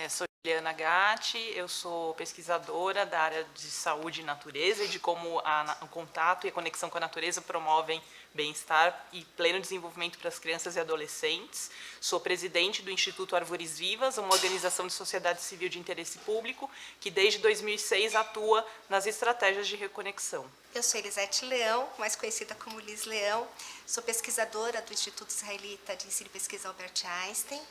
Sou Juliana Gatti, eu sou pesquisadora da área de saúde e natureza e de como o contato e a conexão com a natureza promovem bem-estar e pleno desenvolvimento para as crianças e adolescentes. Sou presidente do Instituto Árvores Vivas, uma organização de sociedade civil de interesse público que desde 2006 atua nas estratégias de reconexão. Eu sou Elisete Leão, mais conhecida como Liz Leão, sou pesquisadora do Instituto Israelita de Ensino e Pesquisa Albert Einstein,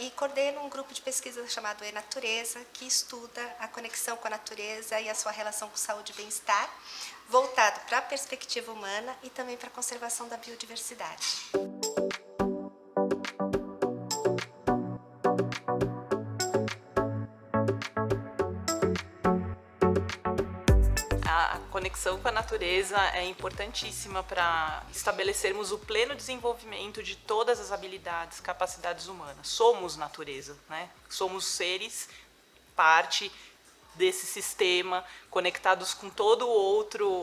e coordeno um grupo de pesquisa chamado E-Natureza, que estuda a conexão com a natureza e a sua relação com saúde e bem-estar, voltado para a perspectiva humana e também para a conservação da biodiversidade. A conexão com a natureza é importantíssima para estabelecermos o pleno desenvolvimento de todas as habilidades, capacidades humanas. Somos natureza, né? Somos seres, parte desse sistema, conectados com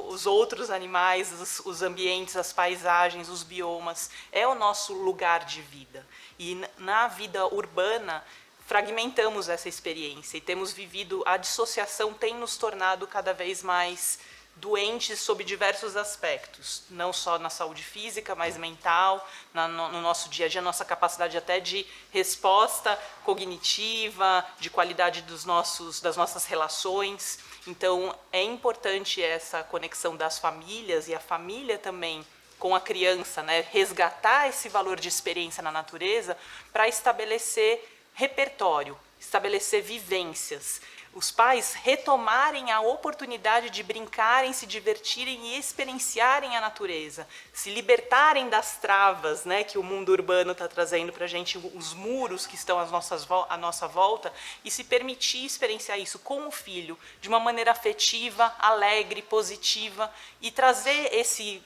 os outros animais, os ambientes, as paisagens, os biomas. É o nosso lugar de vida. E na vida urbana, fragmentamos essa experiência e temos vivido, a dissociação tem nos tornado cada vez mais doentes sob diversos aspectos, não só na saúde física, mas mental, no nosso dia a dia, nossa capacidade até de resposta cognitiva, de qualidade das nossas relações. Então, é importante essa conexão das famílias e a família também com a criança, né? Resgatar esse valor de experiência na natureza para estabelecer repertório, estabelecer vivências. Os pais retomarem a oportunidade de brincarem, se divertirem e experienciarem a natureza, se libertarem das travas, né, que o mundo urbano está trazendo para a gente, os muros que estão à nossa volta, e se permitir experienciar isso com o filho, de uma maneira afetiva, alegre, positiva, e trazer esse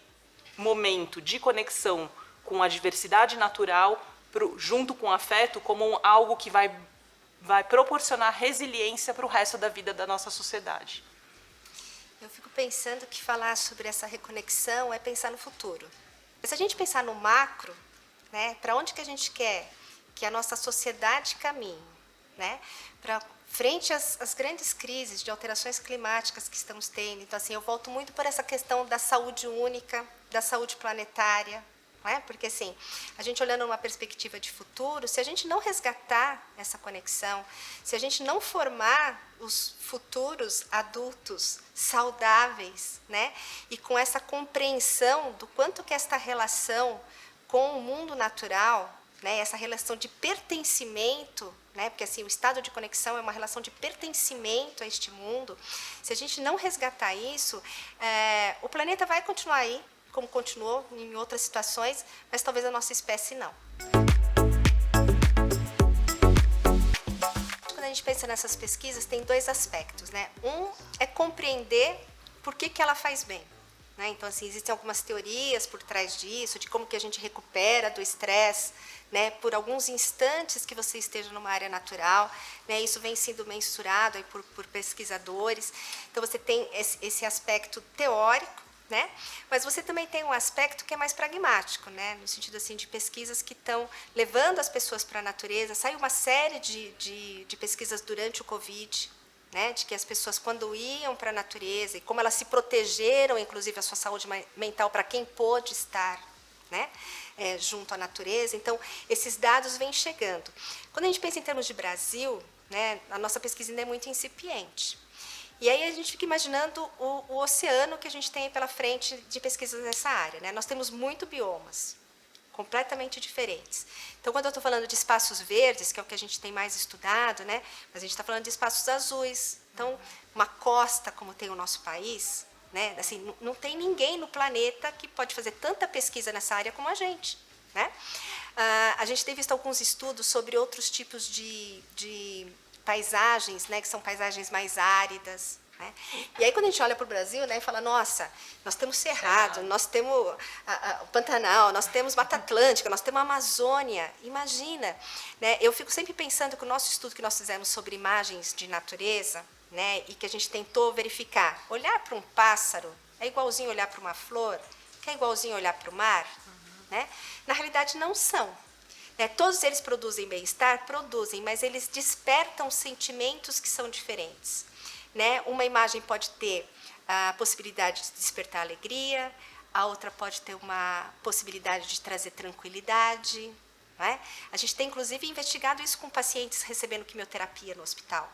momento de conexão com a diversidade natural junto com o afeto, como algo que vai proporcionar resiliência para o resto da vida da nossa sociedade. Eu fico pensando que falar sobre essa reconexão é pensar no futuro. Mas se a gente pensar no macro, né, para onde que a gente quer que a nossa sociedade caminhe, né, para frente às grandes crises de alterações climáticas que estamos tendo. Então, assim, eu volto muito por essa questão da saúde única, da saúde planetária, porque assim, a gente olhando uma perspectiva de futuro, se a gente não resgatar essa conexão, se a gente não formar os futuros adultos saudáveis, né, e com essa compreensão do quanto que esta relação com o mundo natural, né, essa relação de pertencimento, né, porque assim, o estado de conexão é uma relação de pertencimento a este mundo, se a gente não resgatar isso, o planeta vai continuar aí, como continuou em outras situações, mas talvez a nossa espécie não. Quando a gente pensa nessas pesquisas, tem dois aspectos, né? Um é compreender por que ela faz bem, né? Então, assim, existem algumas teorias por trás disso, de como que a gente recupera do estresse, né, por alguns instantes que você esteja numa área natural, né? Isso vem sendo mensurado aí por pesquisadores. Então, você tem esse aspecto teórico, né? Mas você também tem um aspecto que é mais pragmático, né? No sentido assim, de pesquisas que estão levando as pessoas para a natureza. Saiu uma série de pesquisas durante o Covid, né? De que as pessoas, quando iam para a natureza, e como elas se protegeram, inclusive, a sua saúde mental, para quem pôde estar, né, junto à natureza. Então, esses dados vêm chegando. Quando a gente pensa em termos de Brasil, né, a nossa pesquisa ainda é muito incipiente. E aí a gente fica imaginando o oceano que a gente tem pela frente de pesquisas nessa área, né? Nós temos muito biomas, completamente diferentes. Então, quando eu estou falando de espaços verdes, que é o que a gente tem mais estudado, né? Mas a gente está falando de espaços azuis. Então, uma costa como tem o nosso país, né? Assim, não tem ninguém no planeta que pode fazer tanta pesquisa nessa área como a gente, né? A gente tem visto alguns estudos sobre outros tipos de paisagens, né, que são paisagens mais áridas, né? E aí quando a gente olha para o Brasil, né, e fala, nossa, nós temos Cerrado, nós temos o Pantanal, nós temos Mata Atlântica, nós temos a Amazônia, imagina, né? Eu fico sempre pensando que o nosso estudo que nós fizemos sobre imagens de natureza, né, e que a gente tentou verificar, olhar para um pássaro é igualzinho olhar para uma flor, que é igualzinho olhar para o mar, né? Na realidade não são. né? Todos eles produzem bem-estar? Produzem, mas eles despertam sentimentos que são diferentes, né? Uma imagem pode ter a possibilidade de despertar alegria, a outra pode ter uma possibilidade de trazer tranquilidade, né? A gente tem, inclusive, investigado isso com pacientes recebendo quimioterapia no hospital,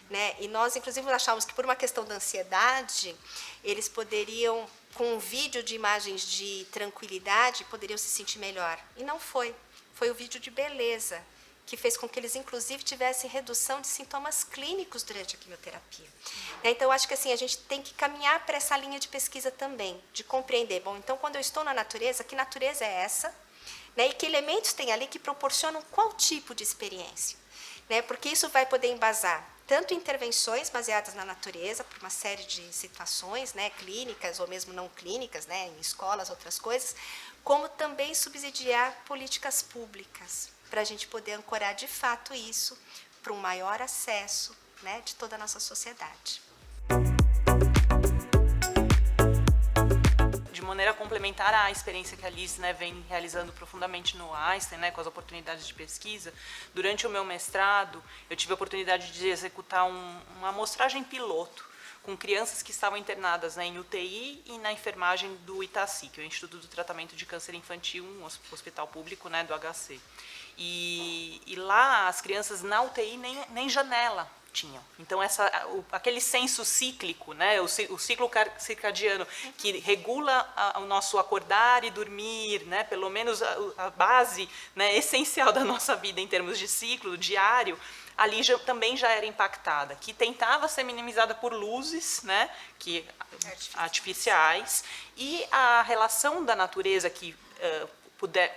né? E nós, inclusive, achávamos que, por uma questão da ansiedade, eles poderiam, com um vídeo de imagens de tranquilidade, poderiam se sentir melhor. E não foi. Foi o vídeo de beleza, que fez com que eles, inclusive, tivessem redução de sintomas clínicos durante a quimioterapia. Então, eu acho que assim, a gente tem que caminhar para essa linha de pesquisa também, de compreender, bom, então, quando eu estou na natureza, que natureza é essa? Né, e que elementos tem ali que proporcionam qual tipo de experiência? Né, porque isso vai poder embasar tanto intervenções baseadas na natureza, por uma série de situações, né, clínicas ou mesmo não clínicas, né, em escolas, outras coisas, como também subsidiar políticas públicas, para a gente poder ancorar de fato isso para um maior acesso, né, de toda a nossa sociedade. De maneira complementar à experiência que a Liz, né, vem realizando profundamente no Einstein, né, com as oportunidades de pesquisa, durante o meu mestrado eu tive a oportunidade de executar uma amostragem piloto com crianças que estavam internadas, né, em UTI e na enfermagem do Itaci, que é o Instituto do Tratamento de Câncer Infantil, um hospital público, né, do HC. E lá as crianças na UTI nem janela tinham. Então, aquele senso cíclico, né, o ciclo circadiano, que regula o nosso acordar e dormir, né, pelo menos a base, né, essencial da nossa vida em termos de ciclo diário, ali também já era impactada, que tentava ser minimizada por luzes, né, artificiais, e a relação da natureza que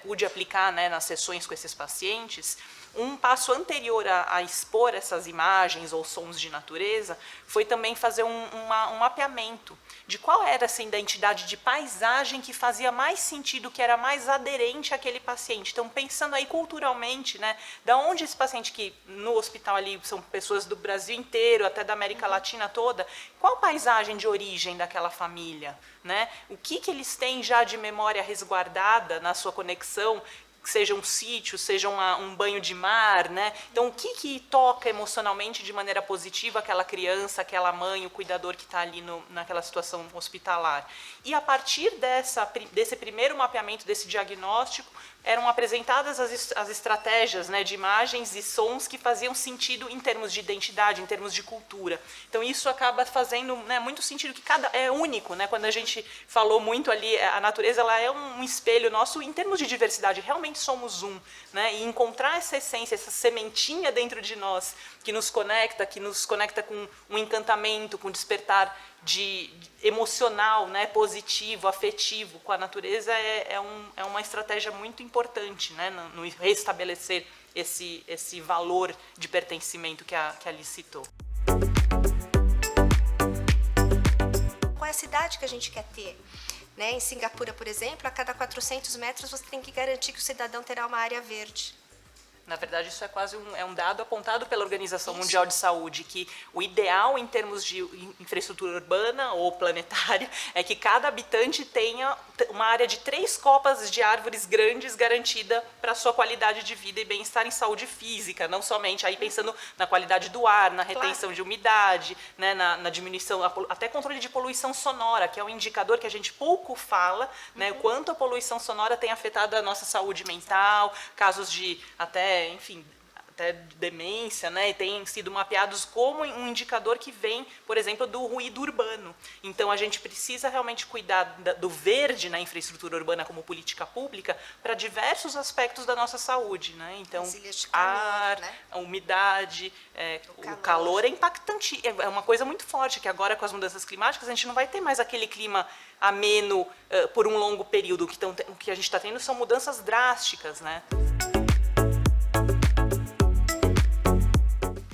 pude aplicar, né, nas sessões com esses pacientes. Um passo anterior a expor essas imagens ou sons de natureza foi também fazer um mapeamento de qual era essa identidade de paisagem que fazia mais sentido, que era mais aderente àquele paciente. Então, pensando aí culturalmente, né, da onde esse paciente, que no hospital ali são pessoas do Brasil inteiro, até da América Latina toda, qual paisagem de origem daquela família, né? O que eles têm já de memória resguardada na sua conexão, seja um sítio, seja um banho de mar, né? Então, o que toca emocionalmente de maneira positiva aquela criança, aquela mãe, o cuidador que está ali naquela situação hospitalar? E a partir desse primeiro mapeamento, desse diagnóstico, eram apresentadas as estratégias, né, de imagens e sons que faziam sentido em termos de identidade, em termos de cultura. Então, isso acaba fazendo, né, muito sentido, que é único, né? Quando a gente falou muito ali, a natureza ela é um espelho nosso em termos de diversidade, realmente somos um, né? E encontrar essa essência, essa sementinha dentro de nós que nos conecta com um encantamento, com um despertar emocional, né, positivo, afetivo com a natureza, é uma estratégia muito importante, né, no restabelecer esse valor de pertencimento que a Alice citou. Qual é a cidade que a gente quer ter? Né? Em Singapura, por exemplo, a cada 400 metros você tem que garantir que o cidadão terá uma área verde. Na verdade, isso é quase um dado apontado pela Organização Mundial de Saúde, que o ideal em termos de infraestrutura urbana ou planetária é que cada habitante tenha uma área de 3 copas de árvores grandes garantida para a sua qualidade de vida e bem-estar em saúde física, não somente aí pensando na qualidade do ar, na retenção de umidade, né, na diminuição, até controle de poluição sonora, que é um indicador que a gente pouco fala, né, o quanto a poluição sonora tem afetado a nossa saúde mental, casos de até demência, né, e têm sido mapeados como um indicador que vem, por exemplo, do ruído urbano. Então, a gente precisa realmente cuidar do verde na infraestrutura urbana como política pública para diversos aspectos da nossa saúde, né? Então, ar, né? A umidade, o calor é impactante, é uma coisa muito forte, que agora com as mudanças climáticas a gente não vai ter mais aquele clima ameno por um longo período. O que a gente está tendo são mudanças drásticas, né?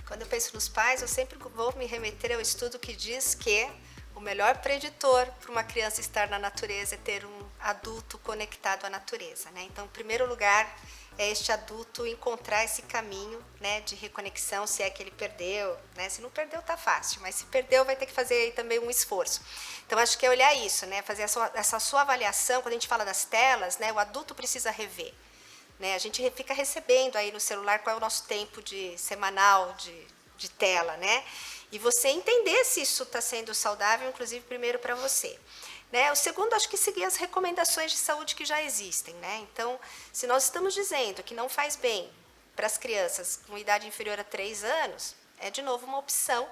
Quando eu penso nos pais, eu sempre vou me remeter ao estudo que diz que o melhor preditor para uma criança estar na natureza é ter um adulto conectado à natureza, né? Então, em primeiro lugar, é este adulto encontrar esse caminho, né, de reconexão, se é que ele perdeu, né? Se não perdeu, tá fácil, mas se perdeu, vai ter que fazer aí também um esforço. Então, acho que é olhar isso, né? Fazer essa sua avaliação, quando a gente fala das telas, né? O adulto precisa rever. né? A gente fica recebendo aí no celular qual é o nosso tempo semanal de tela, né? E você entender se isso está sendo saudável, inclusive, primeiro para você. Né? O segundo, acho que seguir as recomendações de saúde que já existem. Né? Então, se nós estamos dizendo que não faz bem para as crianças com idade inferior a 3 anos, é de novo uma opção,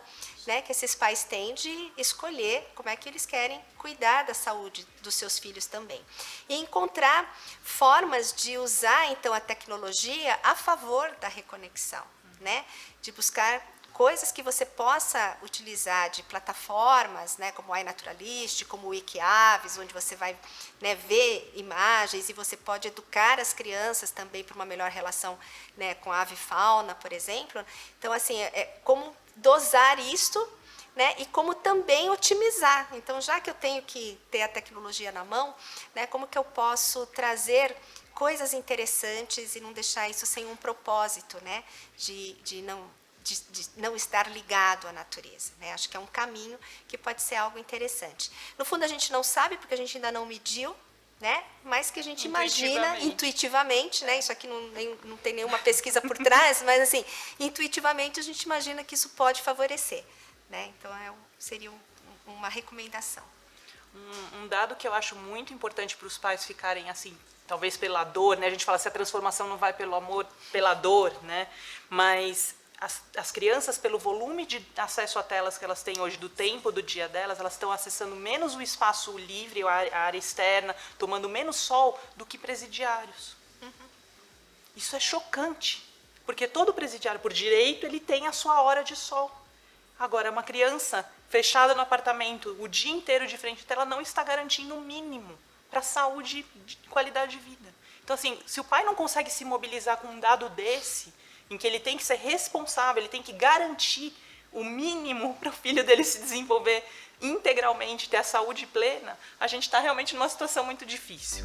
né, que esses pais têm de escolher como é que eles querem cuidar da saúde dos seus filhos também. E encontrar formas de usar, então, a tecnologia a favor da reconexão, né? De buscar coisas que você possa utilizar de plataformas, né, como o iNaturalist, como o Wikiaves, onde você vai, né, ver imagens e você pode educar as crianças também para uma melhor relação, né, com a avifauna, por exemplo. Então, assim, como dosar isto, né, e como também otimizar. Então, já que eu tenho que ter a tecnologia na mão, né, como que eu posso trazer coisas interessantes e não deixar isso sem um propósito, né, de não estar ligado à natureza. Né? Acho que é um caminho que pode ser algo interessante. No fundo, a gente não sabe, porque a gente ainda não mediu, né? Mas que a gente imagina intuitivamente, né? Isso aqui não tem nenhuma pesquisa por trás, mas assim, intuitivamente a gente imagina que isso pode favorecer. Né? Então, seria uma recomendação. Um dado que eu acho muito importante para os pais ficarem assim, talvez pela dor, né? A gente fala se a transformação não vai pelo amor, pela dor, né? Mas as crianças, pelo volume de acesso a telas que elas têm hoje, do tempo do dia delas, elas estão acessando menos o espaço livre, a área externa, tomando menos sol do que presidiários. Isso é chocante, porque todo presidiário, por direito, ele tem a sua hora de sol. Agora, uma criança fechada no apartamento o dia inteiro de frente à tela não está garantindo o mínimo para a saúde e qualidade de vida. Então, assim, se o pai não consegue se mobilizar com um dado desse, em que ele tem que ser responsável, ele tem que garantir o mínimo para o filho dele se desenvolver integralmente, ter a saúde plena, a gente está realmente numa situação muito difícil.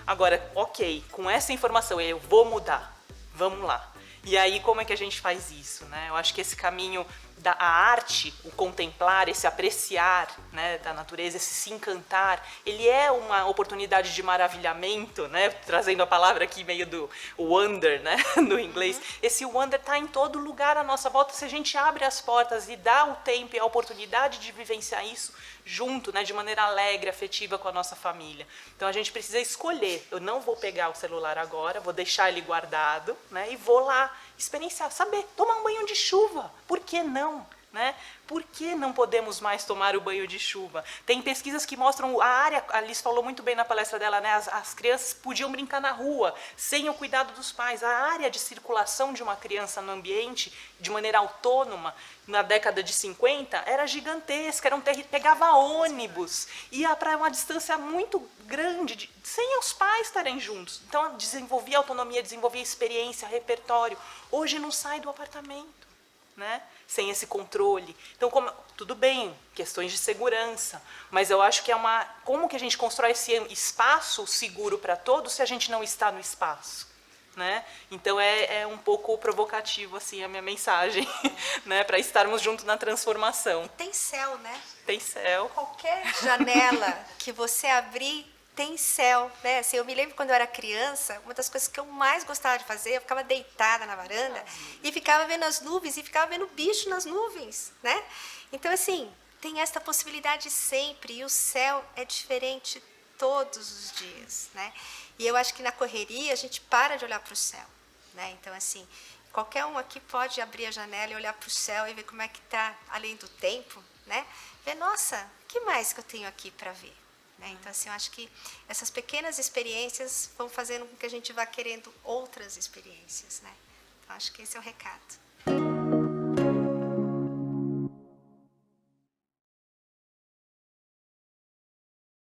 Agora, ok, com essa informação eu vou mudar, vamos lá. E aí, como é que a gente faz isso? Né? Eu acho que esse caminho da arte, o contemplar, esse apreciar, né, da natureza, esse se encantar, ele é uma oportunidade de maravilhamento, né, trazendo a palavra aqui meio do wonder, né, do inglês. Esse wonder está em todo lugar à nossa volta, se a gente abre as portas e dá o tempo e a oportunidade de vivenciar isso junto, né, de maneira alegre, afetiva com a nossa família. Então a gente precisa escolher, eu não vou pegar o celular agora, vou deixar ele guardado, né, e vou lá experienciar, saber, tomar um banho de chuva, por que não? Né? Por que não podemos mais tomar o banho de chuva? Tem pesquisas que mostram a área, a Liz falou muito bem na palestra dela, né? As crianças podiam brincar na rua, sem o cuidado dos pais. A área de circulação de uma criança no ambiente, de maneira autônoma, na década de 50, era gigantesca, pegava ônibus, ia para uma distância muito grande, sem os pais estarem juntos. Então, desenvolvia autonomia, desenvolvia experiência, repertório. Hoje não sai do apartamento. Né? Sem esse controle. Então, tudo bem, questões de segurança, mas eu acho que como que a gente constrói esse espaço seguro para todos se a gente não está no espaço? Né? Então, é um pouco provocativo assim, a minha mensagem, né? Para estarmos juntos na transformação. E tem céu, né? Tem céu. Qualquer janela que você abrir, tem céu, né? Assim, eu me lembro quando eu era criança, uma das coisas que eu mais gostava de fazer, eu ficava deitada na varanda e ficava vendo as nuvens e ficava vendo bicho nas nuvens, né? Então, assim, tem esta possibilidade sempre e o céu é diferente todos os dias, né? E eu acho que na correria a gente para de olhar para o céu, né? Então, assim, qualquer um aqui pode abrir a janela e olhar para o céu e ver como é que está além do tempo, né? Ver, nossa, o que mais que eu tenho aqui para ver? Então, assim, eu acho que essas pequenas experiências vão fazendo com que a gente vá querendo outras experiências, né? Então, acho que esse é o recado.